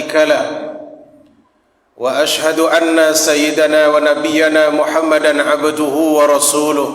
شريك له وأشهد أن سيدنا ونبينا محمدا عبده ورسوله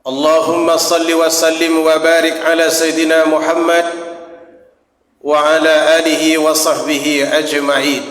اللهم صل وسلم وبارك على سيدنا محمد وعلى آله وصحبه أجمعين.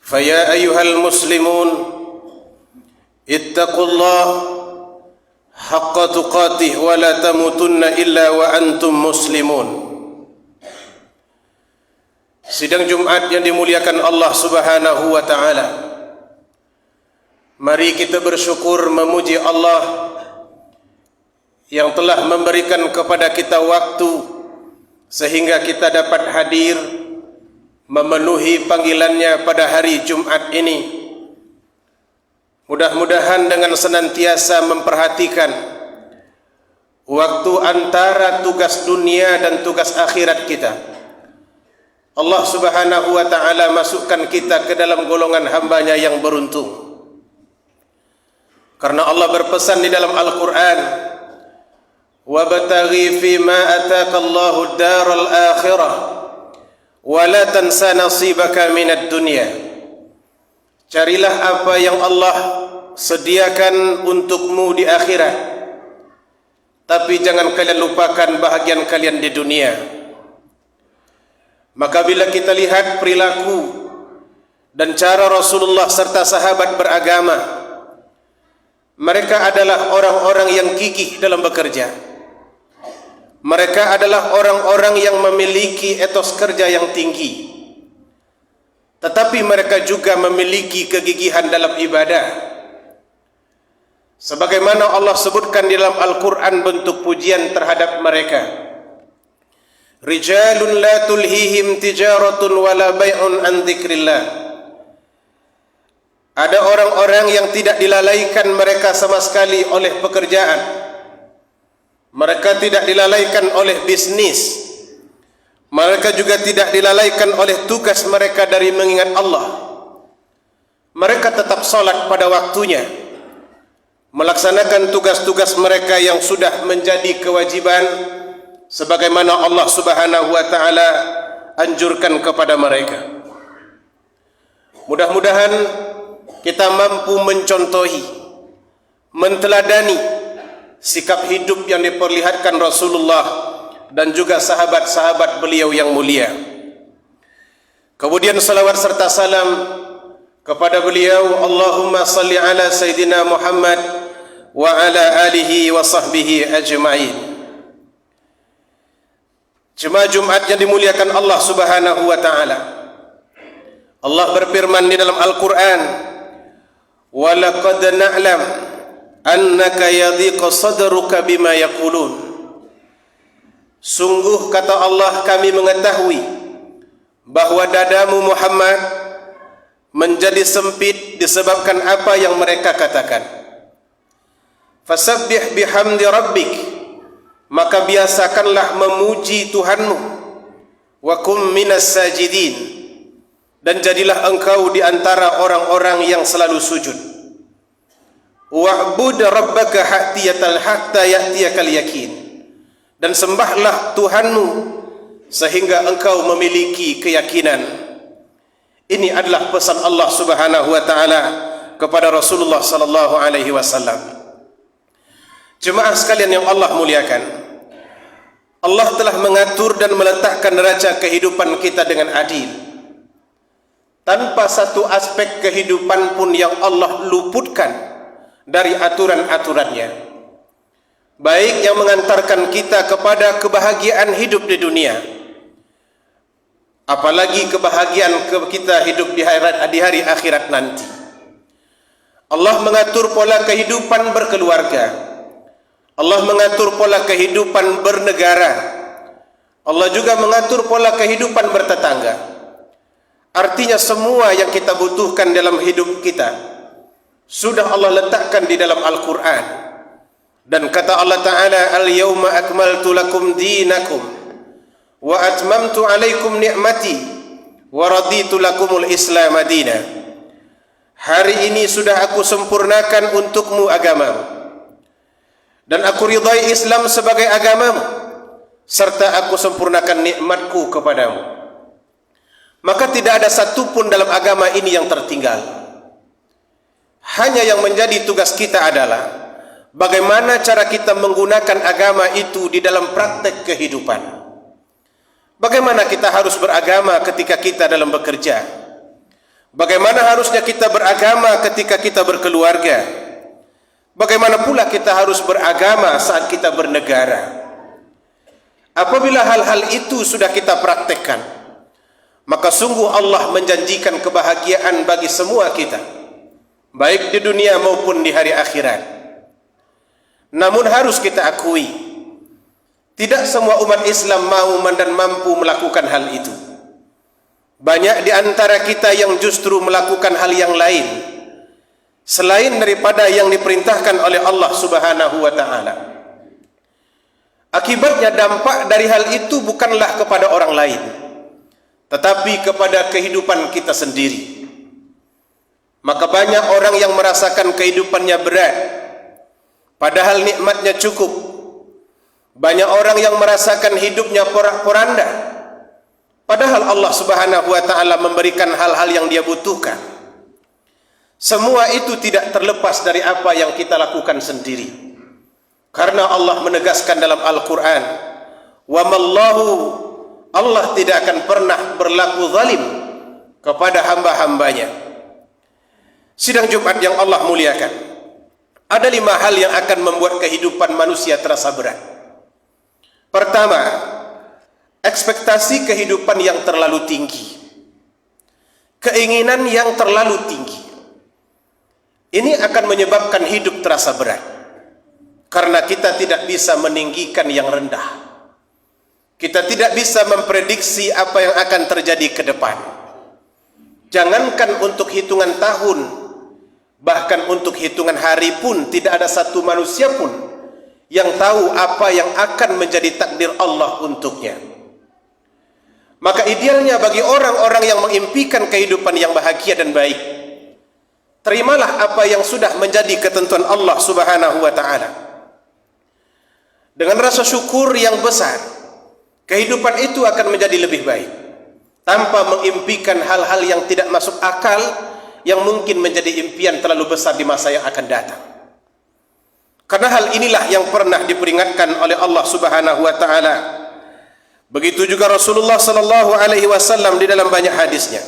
فيا أيها المسلمون اتقوا الله حق تقاته ولا تموتن إلا وأنتم مسلمون. Sidang Jumat yang dimuliakan Allah Subhanahu wa taala. Mari kita bersyukur memuji Allah yang telah memberikan kepada kita waktu sehingga kita dapat hadir memenuhi panggilannya pada hari Jumat ini. Mudah-mudahan dengan senantiasa memperhatikan waktu antara tugas dunia dan tugas akhirat kita, Allah Subhanahu wa ta'ala masukkan kita ke dalam golongan hambanya yang beruntung. Karena Allah berpesan di dalam Al-Quran, وَابْتَغِي فِي مَا أَتَاكَ اللَّهُ الدَّارَ الْآخِرَةَ وَلَا تَنْسَ نَصِيبَكَ مِنَ الدُّنْيَا. Carilah apa yang Allah sediakan untukmu di akhirat, tapi jangan kalian lupakan bahagian kalian di dunia. Maka bila kita lihat perilaku dan cara Rasulullah serta sahabat beragama, mereka adalah orang-orang yang gigih dalam bekerja. Mereka adalah orang-orang yang memiliki etos kerja yang tinggi, tetapi mereka juga memiliki kegigihan dalam ibadah. Sebagaimana Allah sebutkan di dalam Al-Quran bentuk pujian terhadap mereka. Rijalun la tulhihim tijaratun wala bay'un an dzikrillah. Ada orang-orang yang tidak dilalaikan mereka sama sekali oleh pekerjaan. Mereka tidak dilalaikan oleh bisnis. Mereka juga tidak dilalaikan oleh tugas mereka dari mengingat Allah. Mereka tetap salat pada waktunya, melaksanakan tugas-tugas mereka yang sudah menjadi kewajiban sebagaimana Allah Subhanahu wa taala anjurkan kepada mereka. Mudah-mudahan kita mampu mencontohi, menteladani sikap hidup yang diperlihatkan Rasulullah dan juga sahabat-sahabat beliau yang mulia. Kemudian salawat serta salam kepada beliau, Allahumma salli ala Sayyidina Muhammad wa ala alihi wa sahbihi ajma'in. Jemaah Jumat yang dimuliakan Allah Subhanahu wa taala, Allah berfirman di dalam Al-Quran, wa laqad na'lam annaka yadhiqu sadruka bima yaqulun. Sungguh kata Allah, kami mengetahui bahwa dadamu Muhammad menjadi sempit disebabkan apa yang mereka katakan. Fasabbih bihamdi rabbik, maka biasakanlah memuji Tuhanmu. Wa kum minas sajidin, dan jadilah engkau di antara orang-orang yang selalu sujud. Wa'bud rabbaka hatta ya'tiyakal yakin, dan sembahlah Tuhanmu sehingga engkau memiliki keyakinan. Ini adalah pesan Allah Subhanahu wa taala kepada Rasulullah sallallahu alaihi wasallam. Jemaah sekalian yang Allah muliakan, Allah telah mengatur dan meletakkan neraca kehidupan kita dengan adil. Tanpa satu aspek kehidupan pun yang Allah luputkan dari aturan-aturannya, baik yang mengantarkan kita kepada kebahagiaan hidup di dunia, apalagi kebahagiaan kita hidup di hari akhirat nanti. Allah mengatur pola kehidupan berkeluarga, Allah mengatur pola kehidupan bernegara, Allah juga mengatur pola kehidupan bertetangga. Artinya semua yang kita butuhkan dalam hidup kita sudah Allah letakkan di dalam Al-Quran. Dan kata Allah Ta'ala, Al-yawma akmaltu lakum dinakum wa atmamtu alaikum ni'mati wa raditu lakumul islam madina. Hari ini sudah aku sempurnakan untukmu agamamu, dan aku ridai Islam sebagai agamamu. serta aku sempurnakan nikmatku kepadamu. Maka tidak ada satupun dalam agama ini yang tertinggal. Hanya yang menjadi tugas kita adalah bagaimana cara kita menggunakan agama itu di dalam praktek kehidupan. Bagaimana kita harus beragama ketika kita dalam bekerja? Bagaimana harusnya kita beragama ketika kita berkeluarga? Bagaimana pula kita harus beragama saat kita bernegara? Apabila hal-hal itu sudah kita praktekkan, maka sungguh Allah menjanjikan kebahagiaan bagi semua kita, baik di dunia maupun di hari akhirat. Namun harus kita akui, tidak semua umat Islam mau dan mampu melakukan hal itu. Banyak di antara kita yang justru melakukan hal yang lain selain daripada yang diperintahkan oleh Allah Subhanahu wa ta'ala. Akibatnya dampak dari hal itu bukanlah kepada orang lain, tetapi kepada kehidupan kita sendiri. Maka banyak orang yang merasakan kehidupannya berat, padahal nikmatnya cukup. Banyak orang yang merasakan hidupnya porak-poranda, padahal Allah Subhanahu wa ta'ala memberikan hal-hal yang dia butuhkan. Semua itu tidak terlepas dari apa yang kita lakukan sendiri. Karena Allah menegaskan dalam Al-Quran, wa mallahu, Allah tidak akan pernah berlaku zalim kepada hamba-hambanya. Sidang Jumat yang Allah muliakan, ada 5 hal yang akan membuat kehidupan manusia terasa berat. Pertama, ekspektasi kehidupan yang terlalu tinggi, keinginan yang terlalu tinggi. Ini akan menyebabkan hidup terasa berat, karena kita tidak bisa meninggikan yang rendah. Kita tidak bisa memprediksi apa yang akan terjadi ke depan. Jangankan untuk hitungan tahun, bahkan untuk hitungan hari pun tidak ada satu manusia pun yang tahu apa yang akan menjadi takdir Allah untuknya. Maka idealnya bagi orang-orang yang mengimpikan kehidupan yang bahagia dan baik, terimalah apa yang sudah menjadi ketentuan Allah Subhanahu wa ta'ala. Dengan rasa syukur yang besar, kehidupan itu akan menjadi lebih baik, tanpa mengimpikan hal-hal yang tidak masuk akal, yang mungkin menjadi impian terlalu besar di masa yang akan datang. Karena hal inilah yang pernah diperingatkan oleh Allah Subhanahu wa ta'ala. Begitu juga Rasulullah sallallahu alaihi wasallam di dalam banyak hadisnya.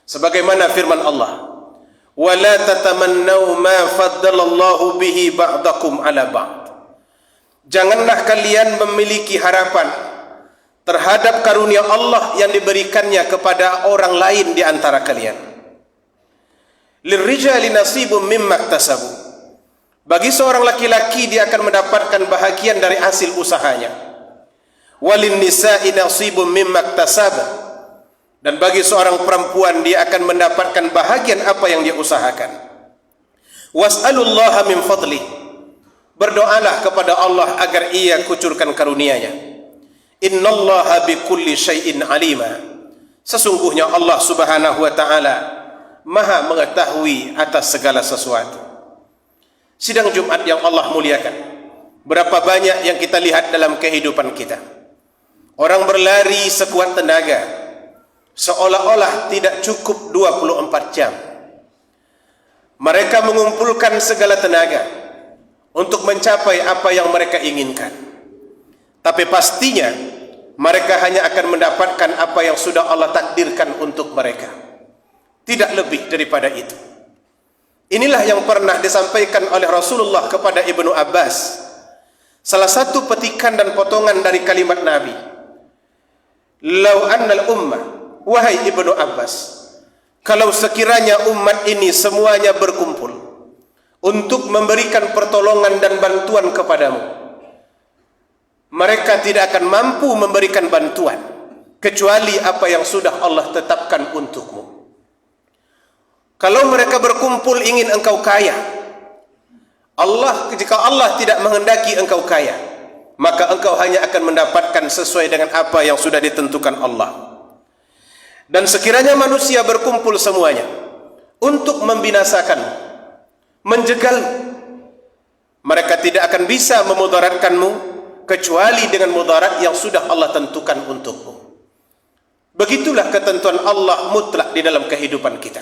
Sebagaimana firman Allah, "Wala tatamannaw ma faddalallahu bihi ba'dakum 'ala ba'd." Janganlah kalian memiliki harapan terhadap karunia Allah yang diberikannya kepada orang lain di antara kalian. Lirrijali nasibun mimma iktasabu. Bagi seorang laki-laki dia akan mendapatkan bahagian dari hasil usahanya. Walin nisa'i nasibun mimma iktasaba. Dan bagi seorang perempuan dia akan mendapatkan bahagian apa yang dia usahakan. Was'alullaha min fadlih. Berdoalah kepada Allah agar ia kucurkan karunia-Nya. Innallaha bikulli syai'in alima. Sesungguhnya Allah Subhanahu wa ta'ala Maha mengetahui atas segala sesuatu. Sidang Jumat yang Allah muliakan, berapa banyak yang kita lihat dalam kehidupan kita. Orang berlari sekuat tenaga, seolah-olah tidak cukup 24 jam. Mereka mengumpulkan segala tenaga untuk mencapai apa yang mereka inginkan. Tapi pastinya mereka hanya akan mendapatkan apa yang sudah Allah takdirkan untuk mereka. Tidak lebih daripada itu. Inilah yang pernah disampaikan oleh Rasulullah kepada Ibnu Abbas. Salah satu petikan dan potongan dari kalimat Nabi. Lau annal ummah, wahai Ibnu Abbas, kalau sekiranya umat ini semuanya berkumpul untuk memberikan pertolongan dan bantuan kepadamu, mereka tidak akan mampu memberikan bantuan kecuali apa yang sudah Allah tetapkan untukmu. Kalau mereka berkumpul ingin engkau kaya, jika Allah tidak menghendaki engkau kaya, maka engkau hanya akan mendapatkan sesuai dengan apa yang sudah ditentukan Allah. Dan sekiranya manusia berkumpul semuanya untuk membinasakanmu, menjegalmu, mereka tidak akan bisa memudaratkanmu kecuali dengan mudarat yang sudah Allah tentukan untukmu. Begitulah ketentuan Allah mutlak di dalam kehidupan kita.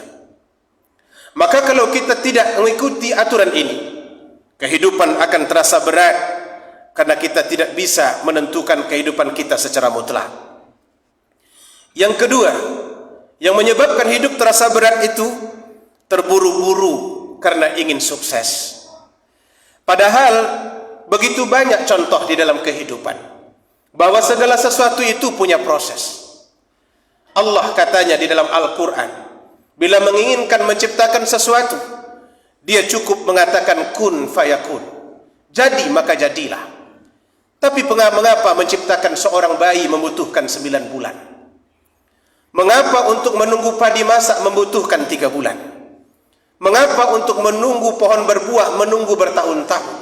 Maka kalau kita tidak mengikuti aturan ini, kehidupan akan terasa berat karena kita tidak bisa menentukan kehidupan kita secara mutlak. Yang kedua, yang menyebabkan hidup terasa berat itu terburu-buru karena ingin sukses. Padahal begitu banyak contoh di dalam kehidupan bahwa segala sesuatu itu punya proses. Allah katanya di dalam Al-Quran, bila menginginkan menciptakan sesuatu, dia cukup mengatakan kun fayakun, jadi maka jadilah. Tapi mengapa menciptakan seorang bayi membutuhkan 9 bulan? Mengapa untuk menunggu padi masak membutuhkan 3 bulan? Mengapa untuk menunggu pohon berbuah menunggu bertahun-tahun?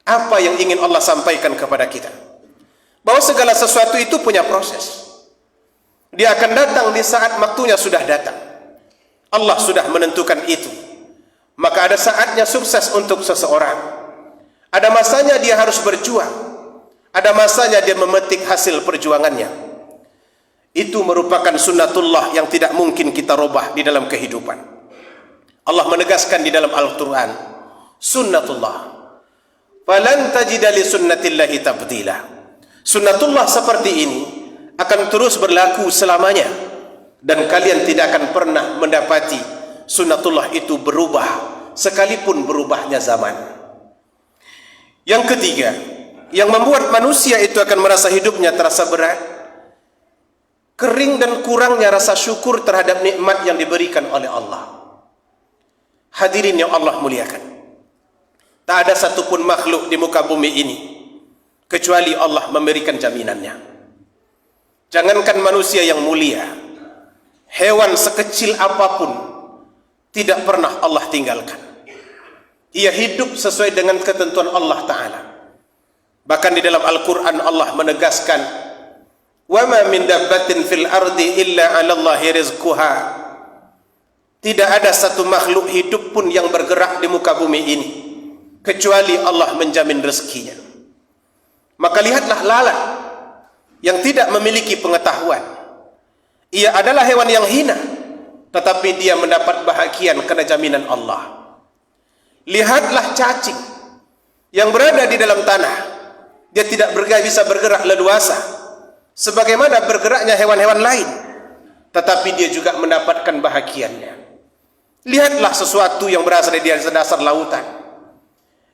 Apa yang ingin Allah sampaikan kepada kita? Bahwa segala sesuatu itu punya proses. Dia akan datang di saat waktunya sudah datang. Allah sudah menentukan itu. Maka ada saatnya sukses untuk seseorang. Ada masanya dia harus berjuang. Ada masanya dia memetik hasil perjuangannya. Itu merupakan sunnatullah yang tidak mungkin kita robah di dalam kehidupan. Allah menegaskan di dalam Al-Quran, sunnatullah. Falan tajida li sunnatillahi tabdila. Sunnatullah seperti ini akan terus berlaku selamanya, dan kalian tidak akan pernah mendapati sunnatullah itu berubah sekalipun berubahnya zaman. Yang ketiga, yang membuat manusia itu akan merasa hidupnya terasa berat, kering dan kurangnya rasa syukur terhadap nikmat yang diberikan oleh Allah. Hadirin yang Allah muliakan, tak ada satupun makhluk di muka bumi ini kecuali Allah memberikan jaminannya. Jangankan manusia yang mulia, hewan sekecil apapun tidak pernah Allah tinggalkan. Ia hidup sesuai dengan ketentuan Allah Ta'ala. Bahkan di dalam Al-Quran Allah menegaskan, wa ma min dabbatin fil ardi illa 'ala Allahi rizquha. Tidak ada satu makhluk hidup pun yang bergerak di muka bumi ini kecuali Allah menjamin rezekinya. Maka lihatlah lalat yang tidak memiliki pengetahuan. Ia adalah hewan yang hina, tetapi dia mendapat bahagian karena jaminan Allah. Lihatlah cacing yang berada di dalam tanah. Dia tidak bisa bergerak leluasa sebagaimana bergeraknya hewan-hewan lain, tetapi dia juga mendapatkan bahagiannya. Lihatlah sesuatu yang berasal dari dasar lautan.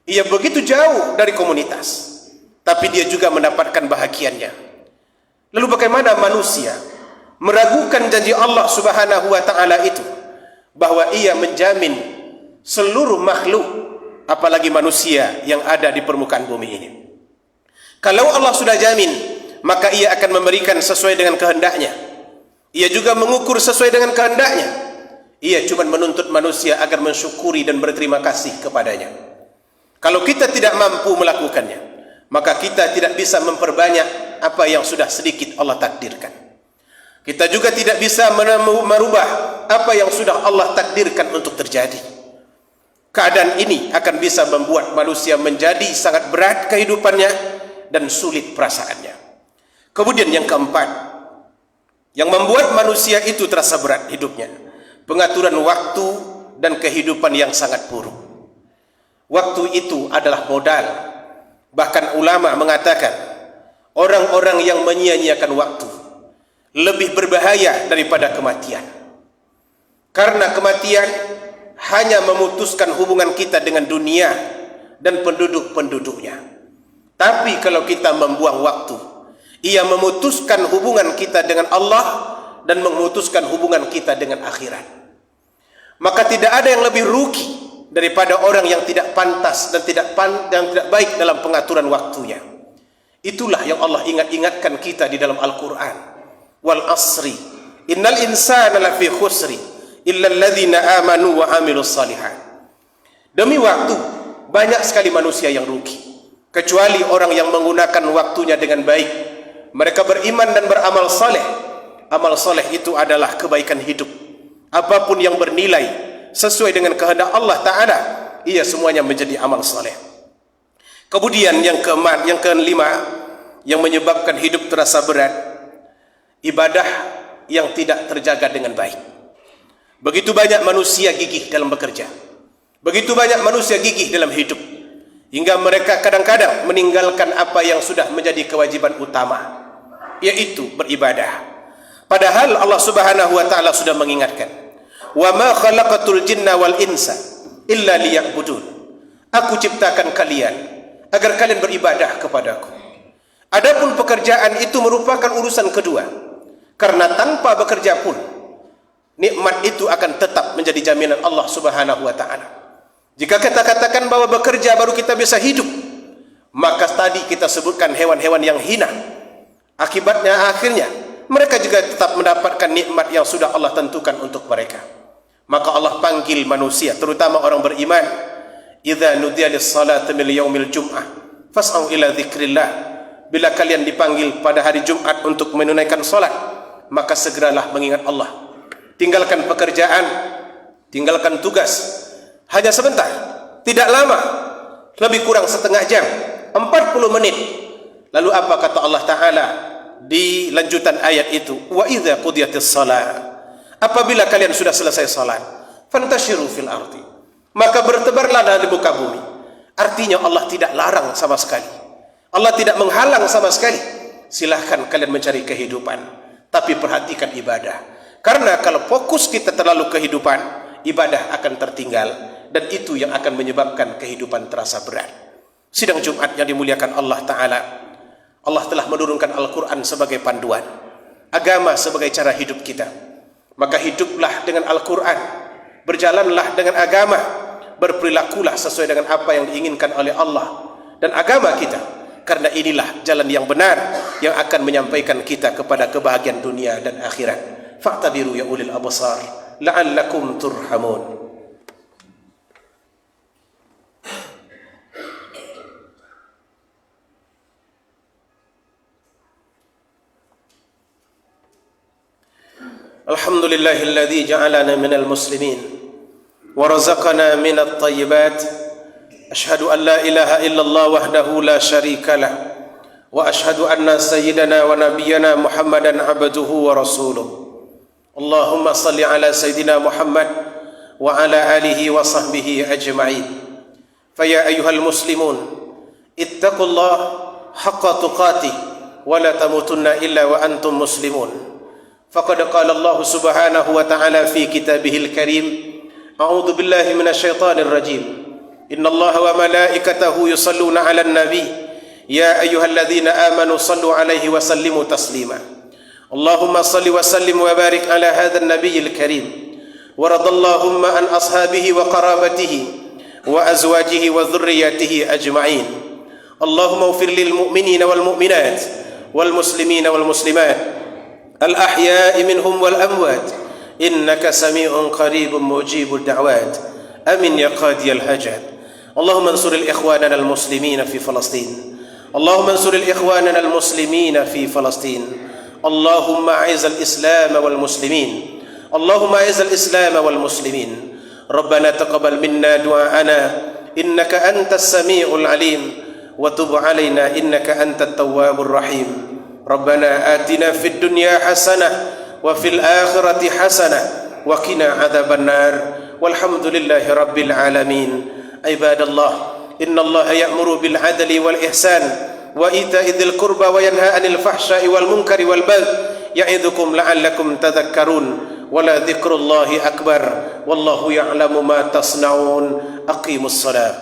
Ia begitu jauh dari komunitas, tapi dia juga mendapatkan bahagiannya. Lalu bagaimana manusia meragukan janji Allah Subhanahu wa Ta'ala itu, bahwa ia menjamin seluruh makhluk, apalagi manusia yang ada di permukaan bumi ini. Kalau Allah sudah jamin, maka ia akan memberikan sesuai dengan kehendaknya. Ia juga mengukur sesuai dengan kehendaknya. Ia cuma menuntut manusia agar mensyukuri dan berterima kasih kepadanya. Kalau kita tidak mampu melakukannya, maka kita tidak bisa memperbanyak apa yang sudah sedikit Allah takdirkan. Kita juga tidak bisa merubah apa yang sudah Allah takdirkan untuk terjadi. Keadaan ini akan bisa membuat manusia menjadi sangat berat kehidupannya dan sulit perasaannya. Kemudian yang keempat, yang membuat manusia itu terasa berat hidupnya, pengaturan waktu dan kehidupan yang sangat buruk. Waktu itu adalah modal. Bahkan ulama mengatakan, orang-orang yang menyia-nyiakan waktu lebih berbahaya daripada kematian. Karena kematian hanya memutuskan hubungan kita dengan dunia dan penduduk-penduduknya. Tapi kalau kita membuang waktu, ia memutuskan hubungan kita dengan Allah dan memutuskan hubungan kita dengan akhirat. Maka tidak ada yang lebih rugi daripada orang yang tidak pantas dan tidak baik dalam pengaturan waktunya. Itulah yang Allah ingatkan kita di dalam Al-Quran. Wal asri innal insana lafi khusri illa alladhina amanu wa amilus salihat. Demi waktu, banyak sekali manusia yang rugi, kecuali orang yang menggunakan waktunya dengan baik. Mereka beriman dan beramal saleh. Amal saleh itu adalah kebaikan hidup. Apapun yang bernilai sesuai dengan kehendak Allah Ta'ala, ia semuanya menjadi amal saleh. Kemudian yang keempat, yang kelima, yang menyebabkan hidup terasa berat, ibadah yang tidak terjaga dengan baik. Begitu banyak manusia gigih dalam bekerja, begitu banyak manusia gigih dalam hidup, hingga mereka kadang-kadang meninggalkan apa yang sudah menjadi kewajiban utama, yaitu beribadah. Padahal Allah Subhanahu wa taala sudah mengingatkan, "Wa ma khalaqatul jinna wal insa illa liya'budun." Aku ciptakan kalian agar kalian beribadah kepadaku. Adapun pekerjaan itu merupakan urusan kedua, karena tanpa bekerja pun nikmat itu akan tetap menjadi jaminan Allah Subhanahu wa taala. Jika kita katakan bahwa bekerja baru kita bisa hidup, maka tadi kita sebutkan hewan-hewan yang hina. Akibatnya akhirnya mereka juga tetap mendapatkan nikmat yang sudah Allah tentukan untuk mereka. Maka Allah panggil manusia, terutama orang beriman, "Idza nudiya lis-salati min yaumil jum'ah fas'au ila dzikrillah." Bila kalian dipanggil pada hari Jumat untuk menunaikan salat, maka segeralah mengingat Allah. Tinggalkan pekerjaan, tinggalkan tugas. Hanya sebentar, tidak lama, lebih kurang setengah jam, 40 menit. Lalu apa kata Allah Ta'ala di lanjutan ayat itu? Wa idza qudiyatis shalah. Apabila kalian sudah selesai salat, fantashiru fil ardi. Maka bertebarlah di muka bumi. Artinya Allah tidak larang sama sekali. Allah tidak menghalang sama sekali. Silahkan kalian mencari kehidupan, tapi perhatikan ibadah. Karena kalau fokus kita terlalu kehidupan, ibadah akan tertinggal, dan itu yang akan menyebabkan kehidupan terasa berat. Sidang Jumat yang dimuliakan Allah Ta'ala, Allah telah menurunkan Al-Quran sebagai panduan, agama sebagai cara hidup kita. Maka hiduplah dengan Al-Quran, berjalanlah dengan agama, berperilakulah sesuai dengan apa yang diinginkan oleh Allah dan agama kita. Karena inilah jalan yang benar yang akan menyampaikan kita kepada kebahagiaan dunia dan akhirat. Fa'tabiru ya ulil absar la'allakum turhamun. Alhamdulillahilladzi ja'alana minal muslimin wa razaqana minat thayyibat. Ashhadu an la ilaha illallah wahdahu la syarika lah wa ashhadu anna sayyidana wa nabiyyana Muhammadan abduhu wa rasuluh. Allahumma salli ala sayyidina Muhammad wa ala alihi wa sahbihi ajma'in. Faya ayyuhal muslimun, ittaqullah haqqa tuqatih wa la tamutunna illa wa antum muslimun. Faqad qala Allah subhanahu wa ta'ala fi kitabihil karim, a'udzu billahi minasy syaithanir rajim. Inna Allah wa malaikatahu yusalluna 'alan nabi ya ayyuhalladzina amanu sallu 'alaihi wa sallimu taslima. Allahumma salli wa sallim wa barik ala hadzal nabiyil karim wa radallahumma an ashabihi wa qarabatihi wa azwajihi wa dhurriyyatihi ajma'in. Allahumma ighfir lil mu'minina wal mu'minat wal muslimina wal muslimat al ahya'i minhum wal amwat innaka sami'un qaribun mujibud da'wat. Amin ya qadiyal hajat. اللهم انصر الإخواننا المسلمين في فلسطين. اللهم انصر الإخواننا المسلمين في فلسطين. اللهم أعز الإسلام والمسلمين. اللهم أعز الإسلام والمسلمين. ربنا تقبل منا دعاءنا إنك أنت السميع العليم وتب علينا إنك أنت التواب الرحيم. ربنا آتنا في الدنيا حسنة وفي الآخرة حسنة وقنا عذاب النار والحمد لله رب العالمين. عباد الله إن الله يأمر بالعدل والإحسان وإيتاء ذي القربى وينهى عن الفحشاء والمنكر والبغي يعظكم لعلكم تذكرون ولذكر الله أكبر والله يعلم ما تصنعون. أقيموا الصلاة.